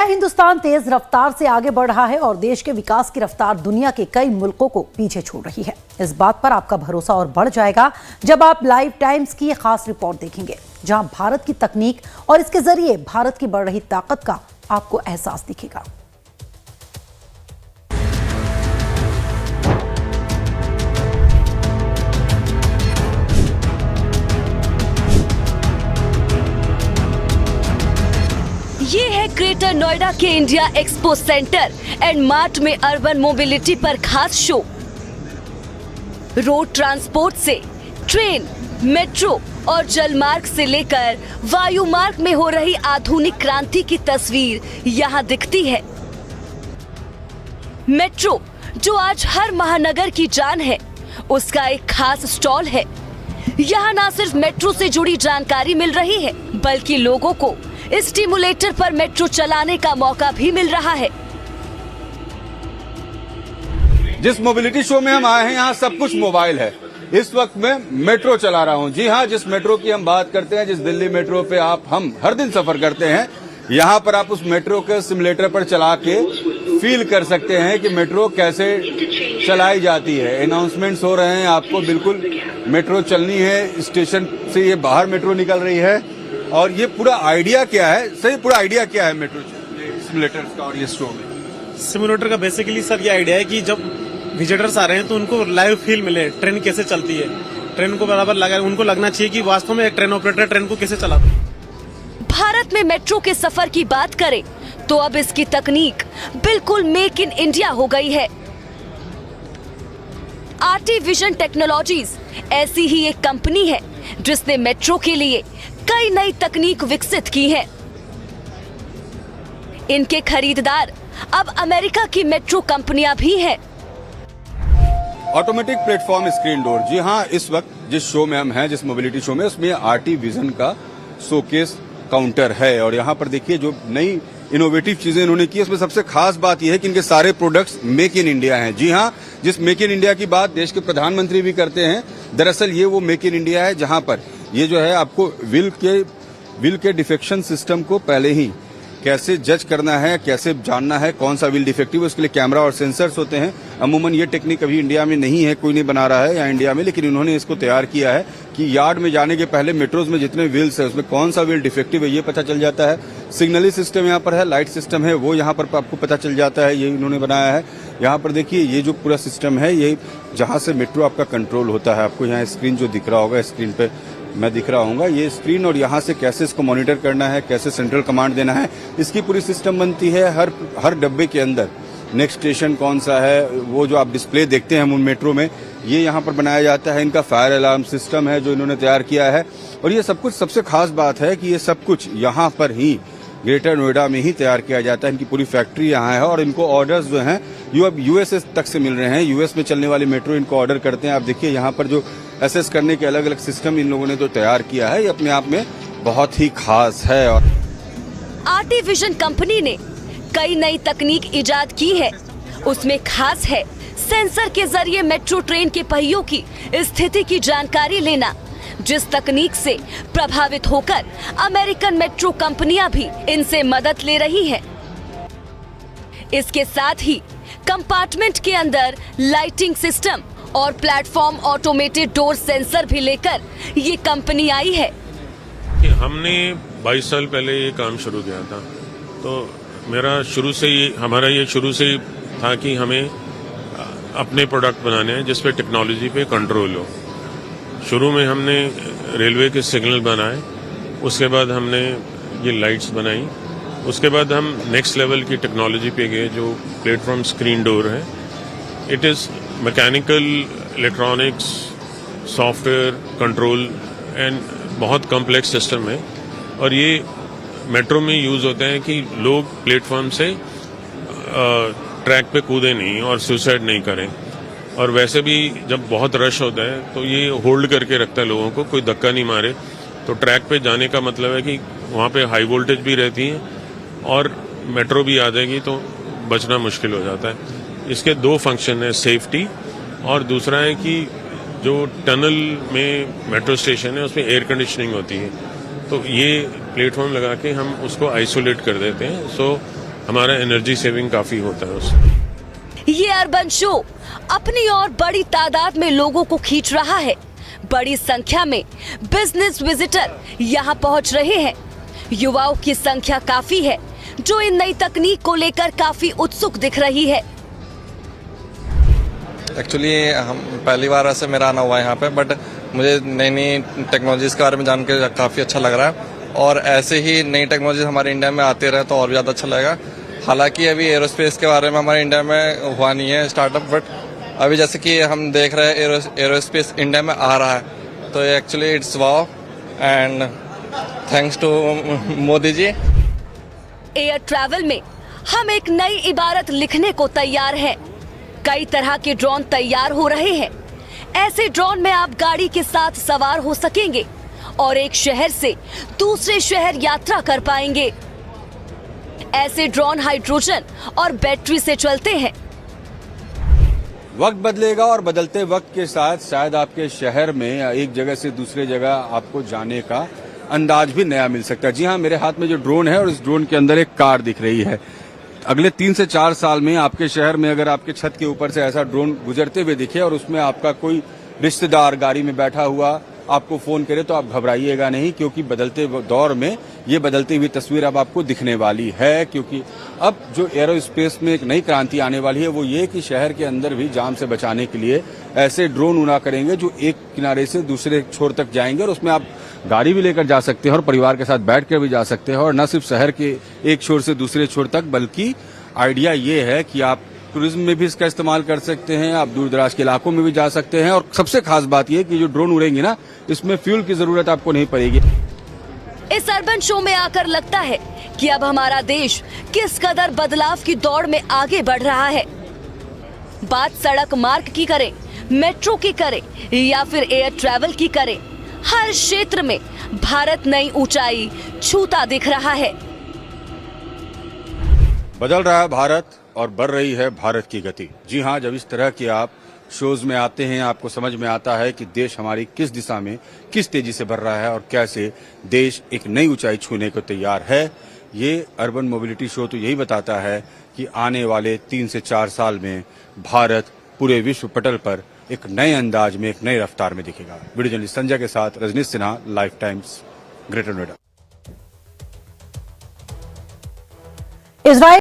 हिंदुस्तान तेज रफ्तार से आगे बढ़ रहा है और देश के विकास की रफ्तार दुनिया के कई मुल्कों को पीछे छोड़ रही है। इस बात पर आपका भरोसा और बढ़ जाएगा जब आप लाइव टाइम्स की खास रिपोर्ट देखेंगे, जहां भारत की तकनीक और इसके जरिए भारत की बढ़ रही ताकत का आपको एहसास दिखेगा। ये है ग्रेटर नोएडा के India expo centre and mart में अर्बन मोबिलिटी पर खास शो। रोड ट्रांसपोर्ट से ट्रेन, मेट्रो और जलमार्ग से लेकर वायु मार्ग में हो रही आधुनिक क्रांति की तस्वीर यहाँ दिखती है। मेट्रो जो आज हर महानगर की जान है, उसका एक खास स्टॉल है। यहाँ न सिर्फ मेट्रो से जुड़ी जानकारी मिल रही है, बल्कि लोगों को इस स्टिमुलेटर पर मेट्रो चलाने का मौका भी मिल रहा है। जिस मोबिलिटी शो में हम आए हैं, यहाँ सब कुछ मोबाइल है। इस वक्त मैं मेट्रो चला रहा हूँ। जी हाँ, जिस मेट्रो की हम बात करते हैं, जिस दिल्ली मेट्रो पे हम हर दिन सफर करते हैं, यहाँ पर आप उस मेट्रो के सिमुलेटर पर चला के फील कर सकते हैं कि मेट्रो कैसे चलाई जाती है। अनाउंसमेंट्स हो रहे हैं, आपको बिल्कुल मेट्रो चलनी है। स्टेशन से ये बाहर मेट्रो निकल रही है। और ये पूरा आइडिया क्या है, सही पूरा आइडिया क्या है मेट्रो सिमुलेटर का और ये शो में? सिमुलेटर का बेसिकली सर ये आइडिया है कि जब विजिटर्स आ रहे हैं तो उनको लाइव फील मिले, ट्रेन कैसे चलती है, ट्रेन को बराबर लगा, उनको लगना चाहिए कि वास्तव में एक ट्रेन ऑपरेटर ट्रेन को कैसे चलाता है। भारत में मेट्रो के सफर की बात करें तो अब इसकी तकनीक बिल्कुल मेक इन इंडिया हो गई है। आरटी विजन टेक्नोलॉजीज ऐसी ही एक कंपनी है जिसने मेट्रो के लिए कई नई तकनीक विकसित की है। इनके खरीदार अब अमेरिका की मेट्रो कंपनियां भी हैं। Automatic platform screen door. जी हाँ, इस वक्त जिस शो में हम हैं, जिस मोबिलिटी शो में, उसमें आरटी विजन का शोकेस काउंटर है। और यहाँ पर देखिए जो नई इनोवेटिव चीजें इन्होंने की, उसमें सबसे खास बात यह है कि इनके सारे प्रोडक्ट्स मेक इन इंडिया हैं। जी हाँ, जिस मेक इन इंडिया की बात देश के प्रधानमंत्री भी करते हैं, दरअसल ये वो मेक इन इंडिया है जहां पर ये जो है आपको व्हील के डिफेक्शन सिस्टम को पहले ही कैसे जज करना है, कैसे जानना है कौन सा व्हील डिफेक्टिव है, उसके लिए कैमरा और सेंसर्स होते हैं। अमूमन ये टेक्निक अभी इंडिया में नहीं है, कोई नहीं बना रहा है यहाँ इंडिया में, लेकिन इन्होंने इसको तैयार किया है कि यार्ड में जाने के पहले मेट्रोज में जितने व्हील्स है उसमें कौन सा व्हील डिफेक्टिव है ये पता चल जाता है। सिग्नली सिस्टम यहाँ पर है, लाइट सिस्टम है, वो यहाँ पर आपको पता चल जाता है, ये इन्होंने बनाया है। यहाँ पर देखिए ये जो पूरा सिस्टम है, ये जहाँ से मेट्रो आपका कंट्रोल होता है, आपको यहाँ स्क्रीन जो दिख रहा होगा, स्क्रीन पे मैं दिख रहा हूँ, ये स्क्रीन, और यहाँ से कैसे इसको मॉनिटर करना है, कैसे सेंट्रल कमांड देना है, इसकी पूरी सिस्टम बनती है। हर डब्बे के अंदर नेक्स्ट स्टेशन कौन सा है, वो जो आप डिस्प्ले देखते हैं उन मेट्रो में, ये यहाँ पर बनाया जाता है। इनका फायर अलार्म सिस्टम है जो इन्होंने तैयार किया है। और ये सब कुछ, सबसे खास बात है कि ये सब कुछ यहाँ पर ही ग्रेटर नोएडा में ही तैयार किया जाता है। इनकी पूरी फैक्ट्री यहाँ है और इनको ऑर्डर्स जो हैं अब यूएस तक से मिल रहे हैं। यूएस में चलने वाली मेट्रो इनको ऑर्डर करते हैं। आप देखिए यहाँ पर जो एसेस करने के अलग अलग सिस्टम इन लोगों ने तो तैयार किया है, ये अपने आप में बहुत ही खास है। और आरटी विजन कंपनी ने कई नई तकनीक इजाद की है। उसमें खास है सेंसर के जरिए मेट्रो ट्रेन के पहियों की स्थिति की जानकारी लेना, जिस तकनीक से प्रभावित होकर अमेरिकन मेट्रो कंपनियां भी इनसे मदद ले रही हैं। इसके साथ ही कंपार्टमेंट के अंदर लाइटिंग सिस्टम और प्लेटफॉर्म ऑटोमेटेड डोर सेंसर भी लेकर ये कंपनी आई है। हमने 22 साल पहले ये काम शुरू किया था, तो हमारा ये शुरू से ही था कि हमें अपने प्रोडक्ट बनाने हैं जिस पे टेक्नोलॉजी पे कंट्रोल हो। शुरू में हमने रेलवे के सिग्नल बनाए, उसके बाद हमने ये लाइट्स बनाई, उसके बाद हम नेक्स्ट लेवल की टेक्नोलॉजी पे गए जो प्लेटफॉर्म स्क्रीन डोर है। It is mechanical, electronics, software control and बहुत कॉम्प्लेक्स सिस्टम है। और ये मेट्रो में यूज़ होते हैं कि लोग प्लेटफॉर्म से ट्रैक पे कूदे नहीं और सुसाइड नहीं करें। और वैसे भी जब बहुत रश होता है तो ये होल्ड करके रखता है लोगों को, कोई धक्का नहीं मारे। तो ट्रैक पे जाने का मतलब है कि वहाँ पे हाई वोल्टेज भी रहती है और मेट्रो भी आ जाएगी तो बचना मुश्किल हो जाता है। इसके दो फंक्शन है, सेफ्टी और दूसरा है कि जो टनल में मेट्रो स्टेशन है उसमें एयर कंडीशनिंग होती है, तो ये प्लेटफॉर्म लगा के हम उसको आइसोलेट कर देते हैं। सो हमारा एनर्जी सेविंग काफी होता है उससे। ये अर्बन शो अपनी और बड़ी तादाद में लोगों को खींच रहा है। बड़ी संख्या में बिजनेस विजिटर यहाँ पहुँच रहे हैं। युवाओं की संख्या काफी है जो इन नई तकनीक को लेकर काफी उत्सुक दिख रही है। एक्चुअली हम पहली बार ऐसे मेरा आना हुआ है यहाँ पे, बट मुझे नई नई टेक्नोलॉजीज के बारे में जान के काफ़ी अच्छा लग रहा है और ऐसे ही नई टेक्नोलॉजीज हमारे इंडिया में आते रहे तो और भी ज़्यादा अच्छा लगेगा। हालांकि अभी एरोस्पेस के बारे में हमारे इंडिया में हुआ नहीं है स्टार्टअप, बट अभी जैसे कि हम देख रहे हैं एरोस्पेस इंडिया में आ रहा है, तो actually it's wow and thanks to Modi ji. Air travel में हम एक नई इबारत लिखने को तैयार हैं। कई तरह के ड्रोन तैयार हो रहे हैं। ऐसे ड्रोन में आप गाड़ी के साथ सवार हो सकेंगे और एक शहर से दूसरे शहर यात्रा कर पाएंगे। ऐसे ड्रोन हाइड्रोजन और बैटरी से चलते हैं। वक्त बदलेगा और बदलते वक्त के साथ शायद आपके शहर में एक जगह से दूसरे जगह आपको जाने का अंदाज भी नया मिल सकता है। जी हाँ, मेरे हाथ में जो ड्रोन है और इस ड्रोन के अंदर एक कार दिख रही है। अगले 3 से 4 साल में आपके शहर में अगर आपके छत के ऊपर से ऐसा ड्रोन गुजरते हुए दिखे और उसमें आपका कोई रिश्तेदार गाड़ी में बैठा हुआ आपको फोन करे तो आप घबराइएगा नहीं, क्योंकि बदलते दौर में ये बदलती हुई तस्वीर अब आपको दिखने वाली है। क्योंकि अब जो एरोस्पेस में एक नई क्रांति आने वाली है वो ये कि शहर के अंदर भी जाम से बचाने के लिए ऐसे ड्रोन उड़ा करेंगे जो एक किनारे से दूसरे छोर तक जाएंगे और उसमें आप गाड़ी भी लेकर जा सकते हैं और परिवार के साथ बैठ कर भी जा सकते हैं। और न सिर्फ शहर के एक छोर से दूसरे छोर तक, बल्कि आइडिया ये है कि आप टूरिज्म में भी इसका इस्तेमाल कर सकते हैं, आप दूर दराज के इलाकों में भी जा सकते हैं। और सबसे खास बात यह कि जो ड्रोन उड़ेंगे ना, इसमें फ्यूल की जरूरत आपको नहीं पड़ेगी। इस अर्बन शो में आकर लगता है कि अब हमारा देश किस कदर बदलाव की दौड़ में आगे बढ़ रहा है। बात सड़क मार्ग की करें, मेट्रो की करें या फिर एयर ट्रैवल की करें, हर क्षेत्र में भारत नई ऊंचाई छूता दिख रहा है। बदल रहा है भारत और बढ़ रही है भारत की गति। जी हाँ, जब इस तरह के आप शोज में आते हैं आपको समझ में आता है कि देश हमारी किस दिशा में किस तेजी से बढ़ रहा है और कैसे देश एक नई ऊंचाई छूने को तैयार है। ये अर्बन मोबिलिटी शो तो यही बताता है कि आने वाले 3 से 4 साल में भारत पूरे विश्व पटल पर एक नए अंदाज में, एक नई रफ्तार में दिखेगा। वीडियो जर्नलिस्ट संजय के साथ Rajneesh Sinha, Life Times, Greater Noida. Israel